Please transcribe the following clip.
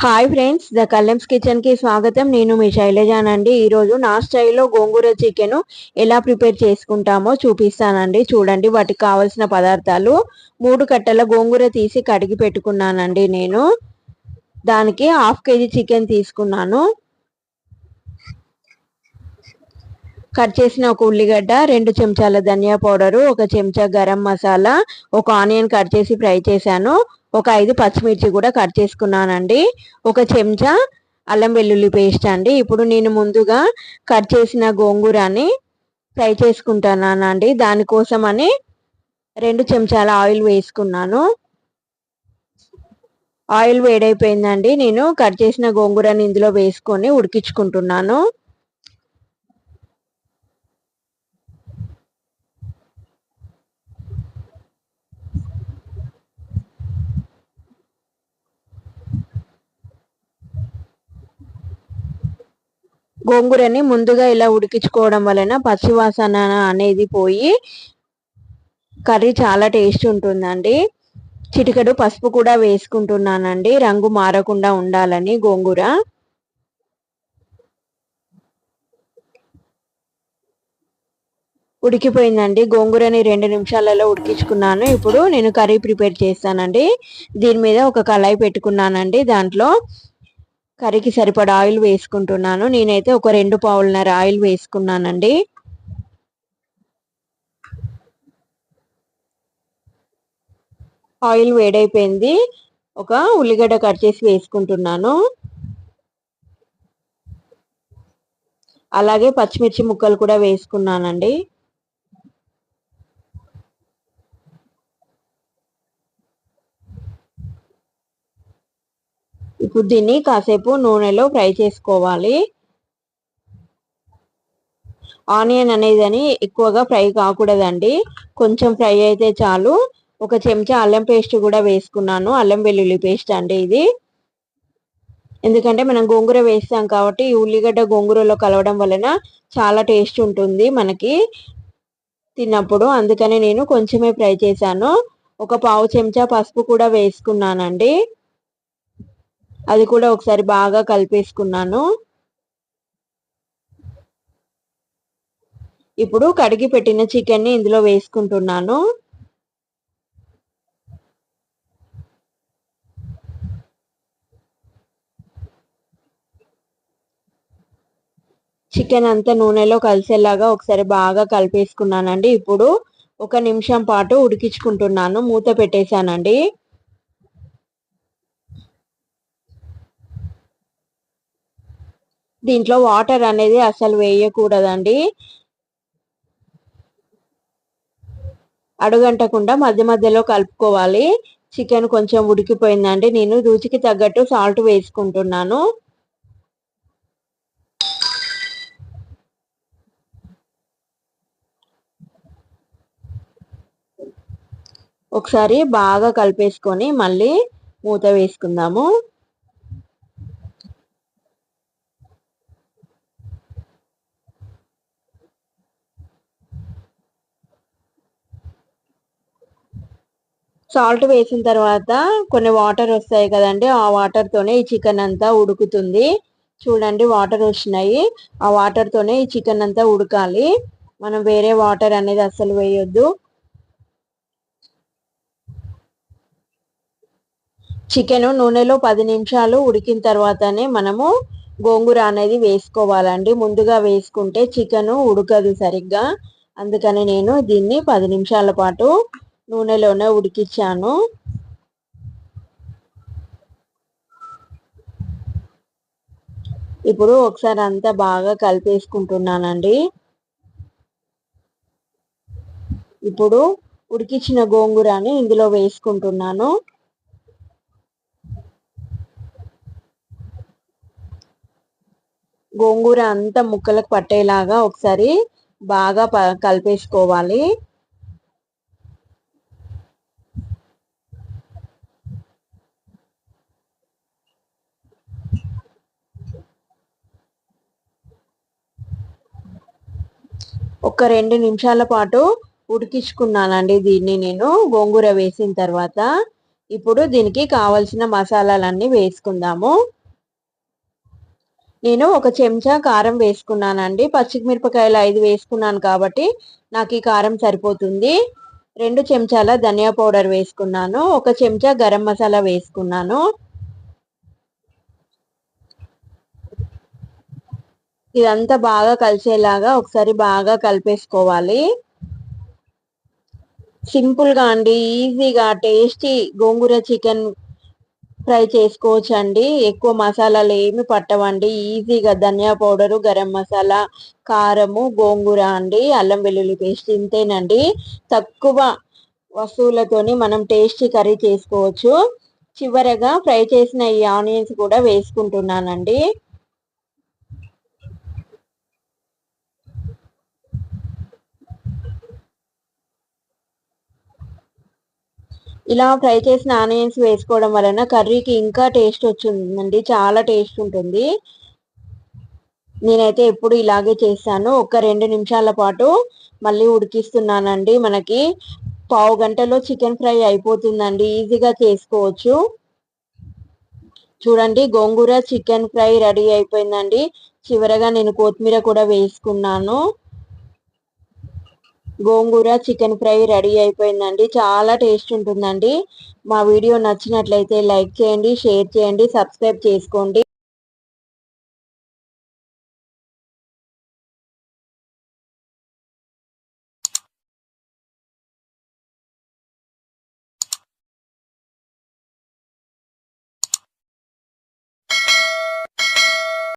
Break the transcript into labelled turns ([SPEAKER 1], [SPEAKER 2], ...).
[SPEAKER 1] Hi friends, the కల్లెమ్స్ kitchen కి స్వాగతం. నేను మీ శైలజానండి. ఈరోజు నా స్టైల్లో గోంగూర చికెన్ ఎలా ప్రిపేర్ చేసుకుంటామో చూపిస్తానండి. చూడండి, వాటికి కావాల్సిన పదార్థాలు: 3 కట్టల గోంగూర తీసి కడిగి పెట్టుకున్నానండి. నేను దానికి హాఫ్ కేజీ చికెన్ తీసుకున్నాను. కట్ చేసిన ఒక ఉల్లిగడ్డ, 2 చెంచాల ధనియా పౌడరు, 1 చెంచా గరం మసాలా, ఒక ఆనియన్ కట్ చేసి ఫ్రై చేశాను, ఒక 5 పచ్చిమిర్చి కూడా కట్ చేసుకున్నానండి, 1 చెంచా అల్లం వెల్లుల్లి పేస్ట్ అండి. ఇప్పుడు నేను ముందుగా కట్ చేసిన గోంగూరని ఫ్రై చేసుకుంటున్నానండి. దానికోసమని 2 చెంచాల ఆయిల్ వేసుకున్నాను. ఆయిల్ వేడైపోయిందండి. నేను కట్ చేసిన గోంగూరని ఇందులో వేసుకొని ఉడికించుకుంటున్నాను. గోంగూరని ముందుగా ఇలా ఉడికించుకోవడం వలన పచ్చివాసన అనేది పోయి కర్రీ చాలా టేస్ట్ ఉంటుందండి. చిటికెడు పసుపు కూడా వేసుకుంటున్నానండి, రంగు మారకుండా ఉండాలని. గోంగూర ఉడికిపోయిందండి. గోంగూరని 2 నిమిషాలలో ఉడికించుకున్నాను. ఇప్పుడు నేను కర్రీ ప్రిపేర్ చేస్తానండి. దీని మీద ఒక కళాయి పెట్టుకున్నానండి. దాంట్లో కర్రీకి సరిపడా ఆయిల్ వేసుకుంటున్నాను. నేనైతే ఒక 2 పావులన్నర ఆయిల్ వేసుకున్నానండి. ఆయిల్ వేడైపోయింది. ఒక ఉల్లిగడ్డ కట్ చేసి వేసుకుంటున్నాను. అలాగే పచ్చిమిర్చి ముక్కలు కూడా వేసుకున్నానండి. ఇప్పుడు దీన్ని కాసేపు నూనెలో ఫ్రై చేసుకోవాలి. ఆనియన్ అనేది ఎక్కువగా ఫ్రై కాకూడదండి, కొంచెం ఫ్రై అయితే చాలు. 1 చెంచా అల్లం పేస్ట్ కూడా వేసుకున్నాను, అల్లం వెల్లుల్లి పేస్ట్ అండి ఇది. ఎందుకంటే మనం గోంగూర వేస్తాం కాబట్టి ఈ ఉల్లిగడ్డ గోంగూరలో కలవడం వలన చాలా టేస్ట్ ఉంటుంది మనకి తిన్నప్పుడు. అందుకని నేను కొంచెమే ఫ్రై చేశాను. 1 పావు చెంచా పసుపు కూడా వేసుకున్నానండి. అది కూడా ఒకసారి బాగా కలిపేసుకున్నాను. ఇప్పుడు కడిగి పెట్టిన చికెన్ని ఇందులో వేసుకుంటున్నాను. చికెన్ అంతా నూనెలో కలిసేలాగా ఒకసారి బాగా కలిపేసుకున్నానండి. ఇప్పుడు 1 నిమిషం పాటు ఉడికించుకుంటున్నాను. మూత పెట్టేశానండి. దీంట్లో వాటర్ అనేది అసలు వేయకూడదండి. అడుగంటకుండా మధ్య మధ్యలో కలుపుకోవాలి. చికెన్ కొంచెం ఉడికిపోయిందండి. నేను రుచికి తగ్గట్టు సాల్ట్ వేసుకుంటున్నాను. ఒకసారి బాగా కలిపేసుకొని మళ్ళీ మూత వేసుకుందాము. సాల్ట్ వేసిన తర్వాత కొన్ని వాటర్ వస్తాయి కదండి, ఆ వాటర్తోనే ఈ చికెన్ అంతా ఉడుకుతుంది. చూడండి, వాటర్ వచ్చినాయి. ఆ వాటర్తోనే ఈ చికెన్ అంతా ఉడకాలి. మనం వేరే వాటర్ అనేది అస్సలు వేయొద్దు. చికెన్ నూనెలో 10 నిమిషాలు ఉడికిన తర్వాతనే మనము గోంగూర అనేది వేసుకోవాలండి. ముందుగా వేసుకుంటే చికెన్ ఉడకదు సరిగ్గా. అందుకని నేను దీన్ని 10 నిమిషాల పాటు నూనెలోనే ఉడికించాను. ఇప్పుడు ఒకసారి అంతా బాగా కలిపేసుకుంటున్నానండి. ఇప్పుడు ఉడికించిన గోంగూరని ఇందులో వేసుకుంటున్నాను. గోంగూర అంతా ముక్కలకు పట్టేలాగా ఒకసారి బాగా కలిపేసుకోవాలి. ఒక 2 నిమిషాల పాటు ఉడికించుకున్నానండి దీన్ని నేను గోంగూర వేసిన తర్వాత. ఇప్పుడు దీనికి కావలసిన మసాలాలన్నీ వేసుకుందాము. నేను ఒక చెంచా కారం వేసుకున్నానండి. పచ్చిమిరపకాయలు 5 వేసుకున్నాను కాబట్టి నాకు ఈ కారం సరిపోతుంది. 2 చెంచాల ధనియా పౌడర్ వేసుకున్నాను. 1 చెంచా గరం మసాలా వేసుకున్నాను. ఇదంతా బాగా కలిసేలాగా ఒకసారి బాగా కలిపేసుకోవాలి. సింపుల్గా అండి, ఈజీగా టేస్టీ గోంగూర చికెన్ ఫ్రై చేసుకోవచ్చు అండి. ఎక్కువ మసాలాలు ఏమి పట్టవండి. ఈజీగా ధనియా పౌడరు, గరం మసాలా, కారము, గోంగూర అండి, అల్లం వెల్లుల్లి పేస్ట్ ఇంతేనండి. తక్కువ వస్తువులతోని మనం టేస్టీ కర్రీ చేసుకోవచ్చు. చివరగా ఫ్రై చేసిన ఈ ఆనియన్స్ కూడా వేసుకుంటున్నానండి. ఇలా ఫ్రై చేసిన ఆనియన్స్ వేసుకోవడం వలన కర్రీకి ఇంకా టేస్ట్ వచ్చిందండి. చాలా టేస్ట్ ఉంటుంది. నేనైతే ఎప్పుడు ఇలాగే చేస్తాను. ఒక 2 నిమిషాల పాటు మళ్ళీ ఉడికిస్తున్నానండి. మనకి పావు గంటలో చికెన్ ఫ్రై అయిపోతుందండి. ఈజీగా చేసుకోవచ్చు. చూడండి, గోంగూర చికెన్ ఫ్రై రెడీ అయిపోయిందండి. చివరగా నేను కొత్తిమీర కూడా వేసుకున్నాను. గోంగూర చికెన్ ఫ్రై రెడీ అయిపోయిందండి. చాలా టేస్ట్ ఉంటుందండి. మా వీడియో నచ్చినట్లయితే లైక్ చేయండి, షేర్ చేయండి, సబ్స్క్రైబ్ చేసుకోండి.